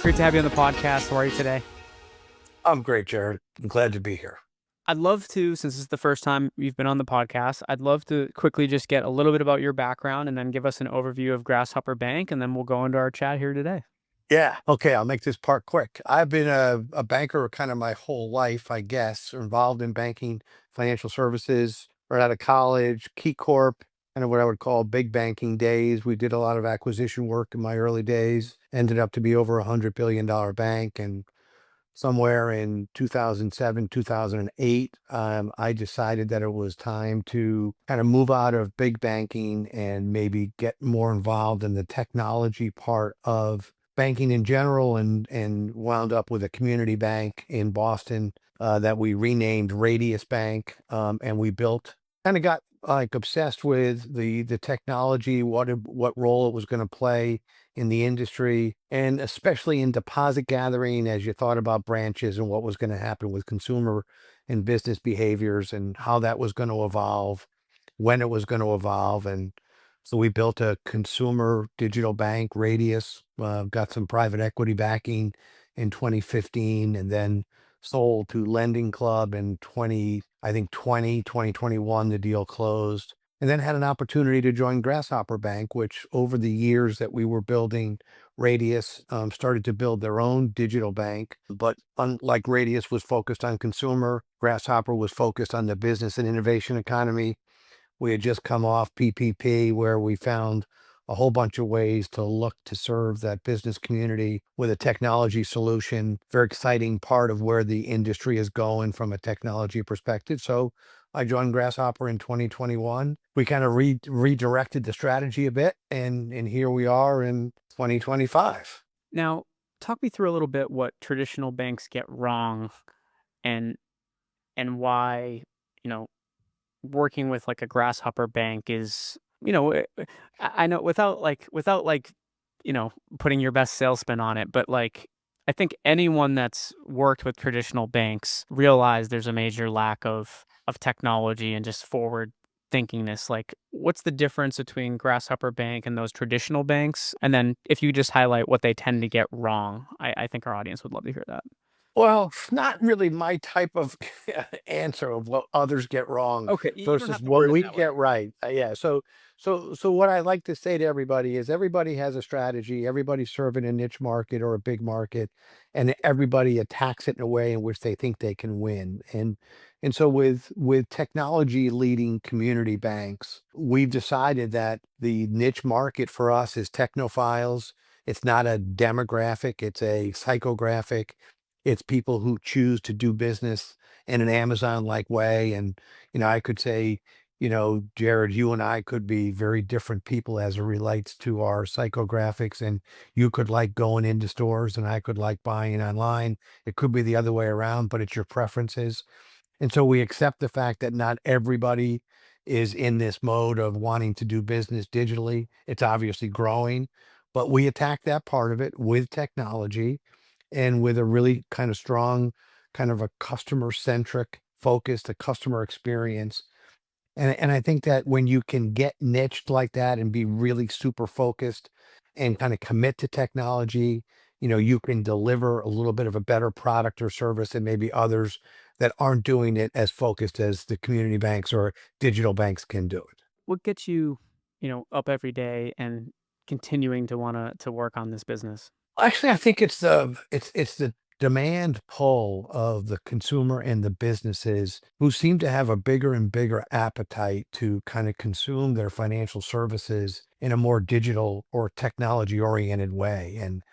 Great to have you on the podcast. How are you today? I'm great, Jared. I'm glad to be here. I'd love to, since this is the first time you've been on the podcast, I'd love to quickly just get a little bit about your background and then give us an overview of Grasshopper Bank, and then we'll go into our chat here today. Yeah. Okay. I'll make this part quick. I've been a banker kind of my whole life, I guess, involved in banking, financial services, right out of college, Key Corp, kind of what I would call big banking days. We did a lot of acquisition work in my early days, ended up to be over $100 billion bank. And somewhere in 2007, 2008, I decided that it was time to kind of move out of big banking and maybe get more involved in the technology part of banking in general, and wound up with a community bank in Boston that we renamed Radius Bank. And we built, kind of got like obsessed with the technology, what role it was going to play in the industry, and especially in deposit gathering as you thought about branches and what was going to happen with consumer and business behaviors and how that was going to evolve, when it was going to evolve. And so we built a consumer digital bank, Radius, got some private equity backing in 2015, and then sold to Lending Club in 2021, the deal closed, and then had an opportunity to join Grasshopper Bank, which over the years that we were building Radius, started to build their own digital bank. But unlike Radius was focused on consumer, Grasshopper was focused on the business and innovation economy. We had just come off PPP, where we found a whole bunch of ways to look to serve that business community with a technology solution. Very exciting part of where the industry is going from a technology perspective. So I joined Grasshopper in 2021. We kind of redirected the strategy a bit, and here we are in 2025. Now, talk me through a little bit what traditional banks get wrong and why, you know, working with like a Grasshopper Bank is, I know without putting your best sales spin on it, but like I think anyone that's worked with traditional banks realize there's a major lack of technology and just forward thinkingness. Like, what's the difference between Grasshopper Bank and those traditional banks? And then if you just highlight what they tend to get wrong, I think our audience would love to hear that. Well, it's not really my type of answer of what others get wrong Okay, you don't versus have to what word it we that way. get right. Yeah. So what I like to say to everybody is everybody has a strategy. Everybody's serving a niche market or a big market, and everybody attacks it in a way in which they think they can win. And so with technology leading community banks, we've decided that the niche market for us is technophiles. It's not a demographic, it's a psychographic. It's people who choose to do business in an Amazon-like way. And, I could say, Jared, you and I could be very different people as it relates to our psychographics. And you could like going into stores and I could like buying online. It could be the other way around, but it's your preferences. And so we accept the fact that not everybody is in this mode of wanting to do business digitally. It's obviously growing, but we attack that part of it with technology and with a really kind of strong, kind of a customer centric focus, the customer experience. And I think that when you can get niched like that and be really super focused and kind of commit to technology, you can deliver a little bit of a better product or service than maybe others that aren't doing it as focused as the community banks or digital banks can do it. What gets you, up every day and continuing to wanna work on this business? Actually, I think it's the demand pull of the consumer and the businesses who seem to have a bigger and bigger appetite to kind of consume their financial services in a more digital or technology oriented way. And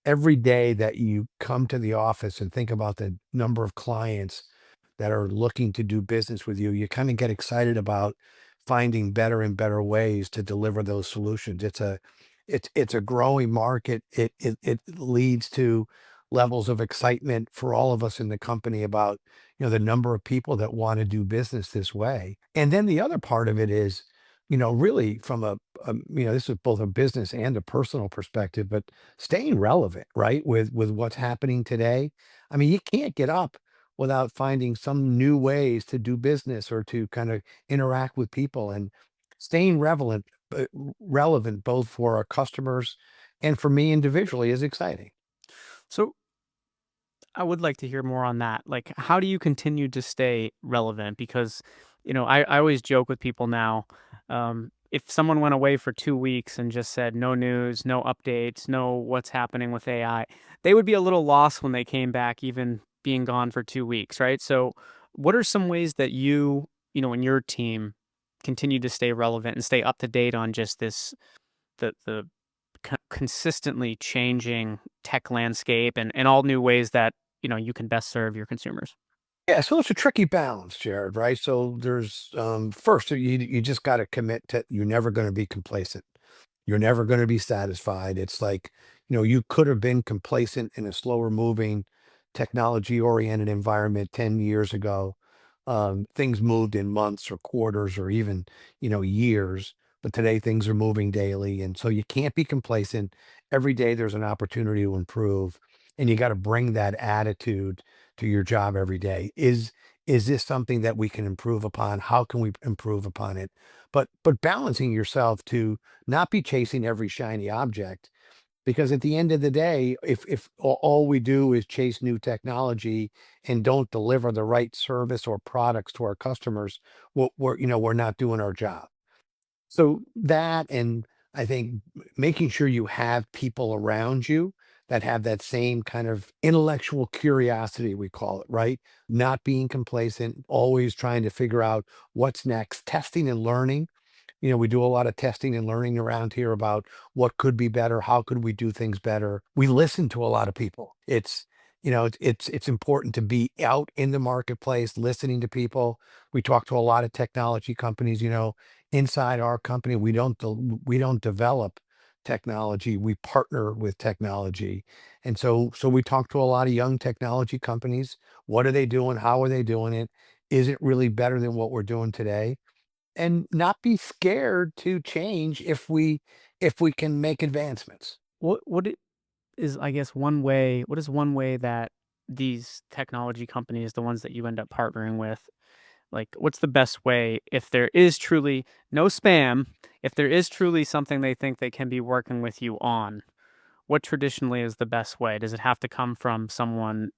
every day that you come to the office and think about the number of clients that are looking to do business with you, you kind of get excited about finding better and better ways to deliver those solutions. It's a growing market. It leads to levels of excitement for all of us in the company about, the number of people that want to do business this way. And then the other part of it is, really from this is both a business and a personal perspective, but staying relevant, right? With what's happening today. I mean, you can't get up without finding some new ways to do business or to kind of interact with people, and staying relevant both for our customers and for me individually is exciting. So I would like to hear more on that. Like, how do you continue to stay relevant? Because, I always joke with people now. If someone went away for 2 weeks and just said no news, no updates, no what's happening with AI, they would be a little lost when they came back, even being gone for 2 weeks, right? So, what are some ways that and your team continue to stay relevant and stay up to date on just the consistently changing tech landscape and all new ways that you can best serve your consumers? Yeah, so it's a tricky balance, Jared, right? So there's first you just got to commit to you're never going to be complacent. You're never going to be satisfied. It's like, you could have been complacent in a slower moving, technology oriented environment 10 years ago. Things moved in months or quarters or even, years. But today things are moving daily. And so you can't be complacent. Every day there's an opportunity to improve. And you got to bring that attitude to your job every day. Is this something that we can improve upon? How can we improve upon it? But balancing yourself to not be chasing every shiny object, because at the end of the day, if all we do is chase new technology and don't deliver the right service or products to our customers, we're not doing our job. So that, and I think making sure you have people around you that have that same kind of intellectual curiosity, we call it, right? Not being complacent, always trying to figure out what's next, testing and learning. We do a lot of testing and learning around here about what could be better, how could we do things better. We listen to a lot of people. It's important to be out in the marketplace, listening to people. We talk to a lot of technology companies. Inside our company, we don't develop technology. We partner with technology, and so we talk to a lot of young technology companies. What are they doing? How are they doing it? Is it really better than what we're doing today? And not be scared to change if we can make advancements. Is, I guess, one way what is one way that these technology companies, the ones that you end up partnering with, like, what's the best way if there is truly no spam, if there is truly something they think they can be working with you on, what traditionally is the best way? Does it have to come from someone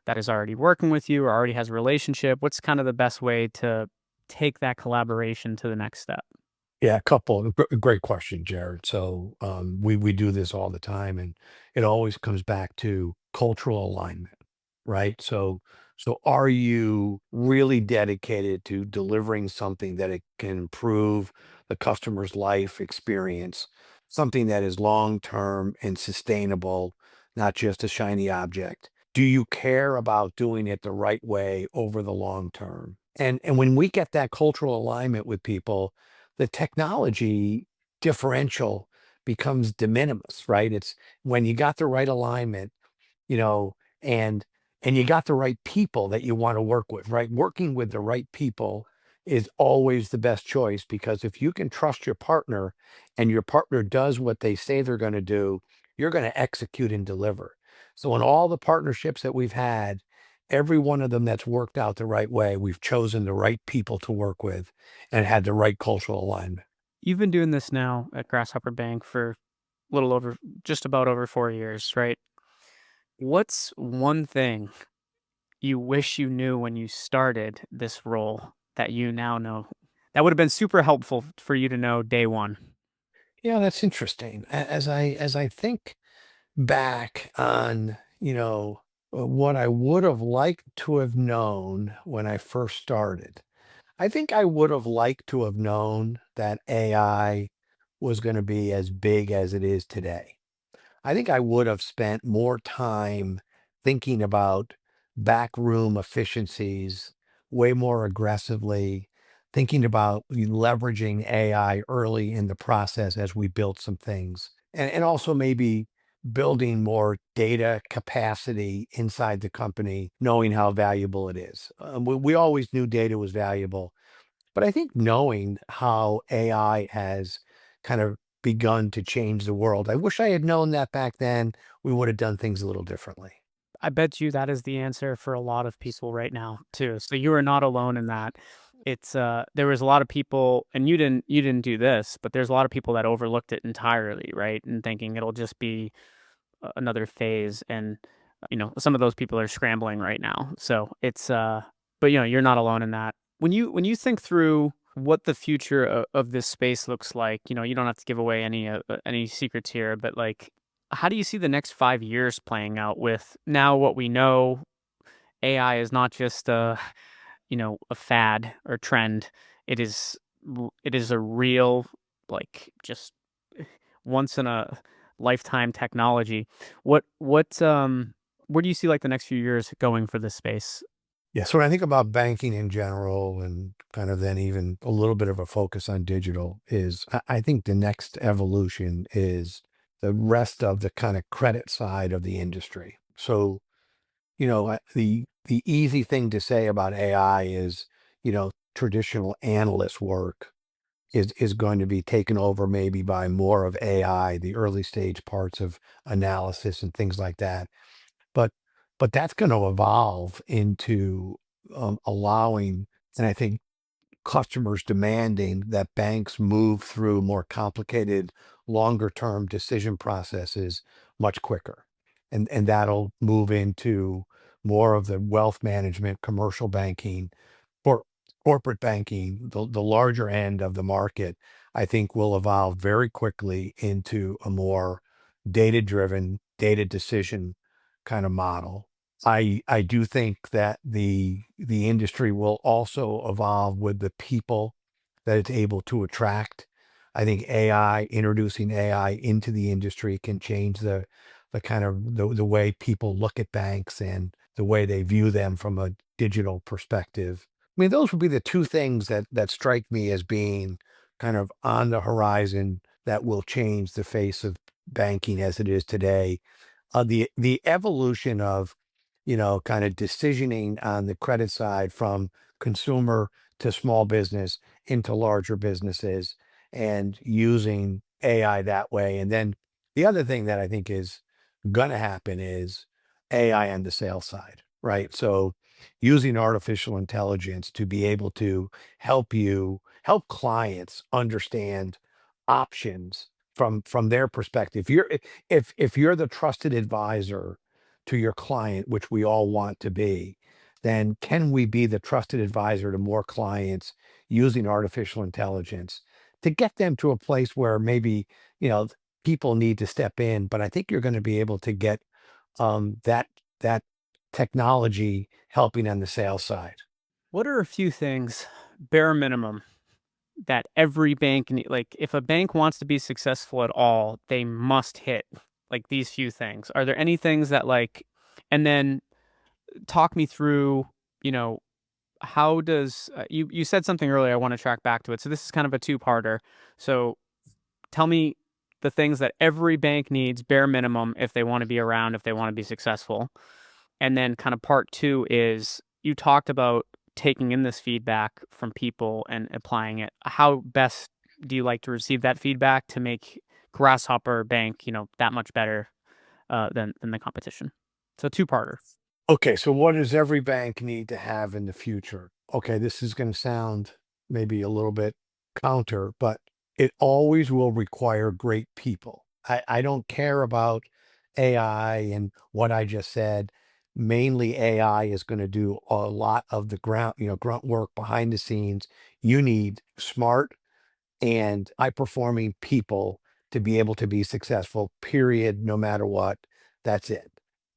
that is already working with you or already has a relationship? What's kind of the best way to take that collaboration to the next step? Yeah, a couple. Great question, Jared. So we do this all the time, and it always comes back to cultural alignment, right? So are you really dedicated to delivering something that it can improve the customer's life experience, something that is long term and sustainable, not just a shiny object? Do you care about doing it the right way over the long term? And when we get that cultural alignment with people, the technology differential becomes de minimis, right? It's when you got the right alignment, you know, and you got the right people that you want to work with, right? Working with the right people is always the best choice, because if you can trust your partner and your partner does what they say they're going to do, you're going to execute and deliver. So in all the partnerships that we've had, every one of them that's worked out the right way, we've chosen the right people to work with and had the right cultural alignment. You've been doing this now at Grasshopper Bank for a little over just about over 4 years, right? What's one thing you wish you knew when you started this role that you now know that would have been super helpful for you to know day 1? Yeah, that's interesting. As I think back on, what I would have liked to have known when I first started. I think I would have liked to have known that AI was going to be as big as it is today. I think I would have spent more time thinking about backroom efficiencies way more aggressively, thinking about leveraging AI early in the process as we built some things, and also maybe building more data capacity inside the company, knowing how valuable it is. We always knew data was valuable, but I think knowing how AI has kind of begun to change the world, I wish I had known that back then. We would have done things a little differently. I bet you that is the answer for a lot of people right now too. So you are not alone in that. There was a lot of people, and you didn't do this, but there's a lot of people that overlooked it entirely, right? And thinking it'll just be another phase. And Some of those people are scrambling right now. So but you're not alone in that. When you think through what the future of this space looks like, you don't have to give away any secrets here, but like, how do you see the next 5 years playing out with now what we know? AI is not just a fad or trend. It is a real, like, just once in a lifetime technology. Where do you see, like, the next few years going for this space? Yeah. So when I think about banking in general and kind of then even a little bit of a focus on digital is I think the next evolution is the rest of the kind of credit side of the industry. So, the easy thing to say about AI is, traditional analyst work is going to be taken over maybe by more of AI, the early stage parts of analysis and things like that. But that's going to evolve into allowing, and I think customers demanding that banks move through more complicated, longer term decision processes much quicker. And that'll move into more of the wealth management, commercial banking, or corporate banking, the larger end of the market, I think will evolve very quickly into a more data driven, data decision kind of model. I do think that the industry will also evolve with the people that it's able to attract. I think introducing AI into the industry can change the kind of the way people look at banks and the way they view them from a digital perspective. I mean, those would be the two things that strike me as being kind of on the horizon that will change the face of banking as it is today. The evolution of, kind of decisioning on the credit side from consumer to small business into larger businesses and using AI that way. And then the other thing that I think is going to happen is AI on the sales side, right? So using artificial intelligence to be able to help clients understand options from their perspective. If you're the trusted advisor to your client, which we all want to be, then can we be the trusted advisor to more clients using artificial intelligence to get them to a place where maybe, you know, people need to step in, but I think you're going to be able to get that technology helping on the sales side. What are a few things, bare minimum, that every bank like, if a bank wants to be successful at all, they must hit, like, these few things? Are there any things that, like, and then talk me through, you know, how does you said something earlier, I wanna track back to it, so this is kind of a two-parter. So, tell me the things that every bank needs, bare minimum, if they wanna be around, if they wanna be successful. And then kind of part 2 is, you talked about taking in this feedback from people and applying it. How best do you like to receive that feedback to make Grasshopper Bank, that much better, than the competition? So two-parter. Okay, so what does every bank need to have in the future? Okay, this is going to sound maybe a little bit counter, but it always will require great people. I don't care about AI and what I just said. Mainly AI is going to do a lot of the grunt work behind the scenes. You need smart and high performing people to be able to be successful, period, no matter what. That's it.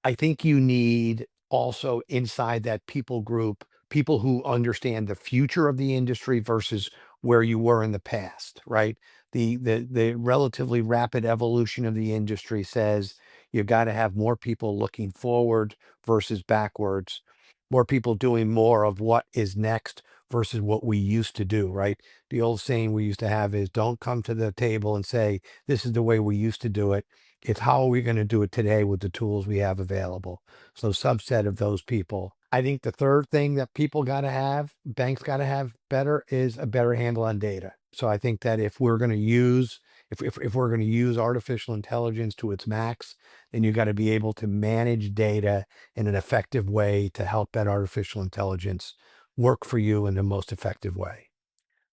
I think you need also inside that people group, people who understand the future of the industry versus where you were in the past, right? The relatively rapid evolution of the industry says you've got to have more people looking forward versus backwards, more people doing more of what is next versus what we used to do, right? The old saying we used to have is don't come to the table and say, this is the way we used to do it. It's how are we going to do it today with the tools we have available? So, subset of those people. I think the third thing that people got to have, banks got to have better is a better handle on data. So, I think that if we're going to use, if we're going to use artificial intelligence to its max, then you got to be able to manage data in an effective way to help that artificial intelligence work for you in the most effective way.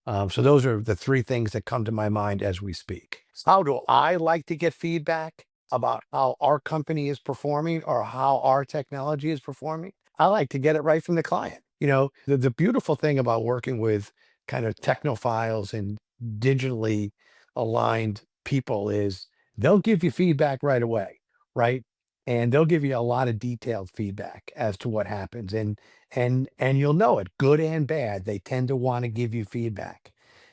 So those are the three things that come to my mind as we speak. How do I like to get feedback? about how our company is performing or how our technology is performing, I like to get it right from the client. The beautiful thing about working with kind of technophiles and digitally aligned people is they'll give you feedback right away, right? And they'll give you a lot of detailed feedback as to what happens. And you'll know it, good and bad. They tend to want to give you feedback.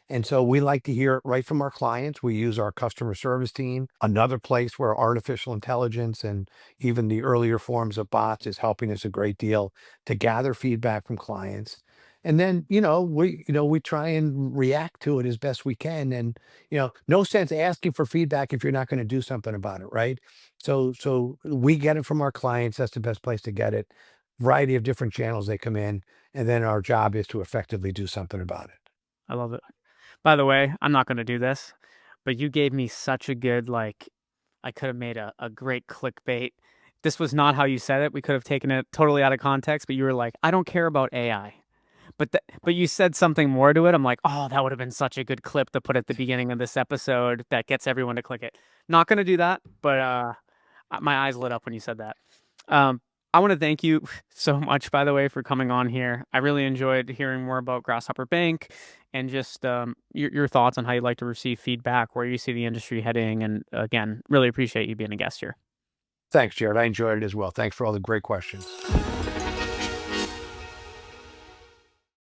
And so we like to hear it right from our clients. We use our customer service team, another place where artificial intelligence and even the earlier forms of bots is helping us a great deal to gather feedback from clients. And then, we try and react to it as best we can. And, no sense asking for feedback if you're not going to do something about it, right? So we get it from our clients. That's the best place to get it. Variety of different channels they come in, and then our job is to effectively do something about it. I love it. By the way, I'm not gonna do this, but you gave me such a good, like, I could have made a great clickbait. This was not how you said it. We could have taken it totally out of context, but you were like, "I don't care about AI." But you said something more to it. I'm like, "Oh, that would have been such a good clip to put at the beginning of this episode that gets everyone to click it." Not gonna do that, but, my eyes lit up when you said that. Um, I wanna thank you so much, by the way, for coming on here. I really enjoyed hearing more about Grasshopper Bank and just, your thoughts on how you'd like to receive feedback, where you see the industry heading, and again, really appreciate you being a guest here. Thanks, Jared. I enjoyed it as well. Thanks for all the great questions.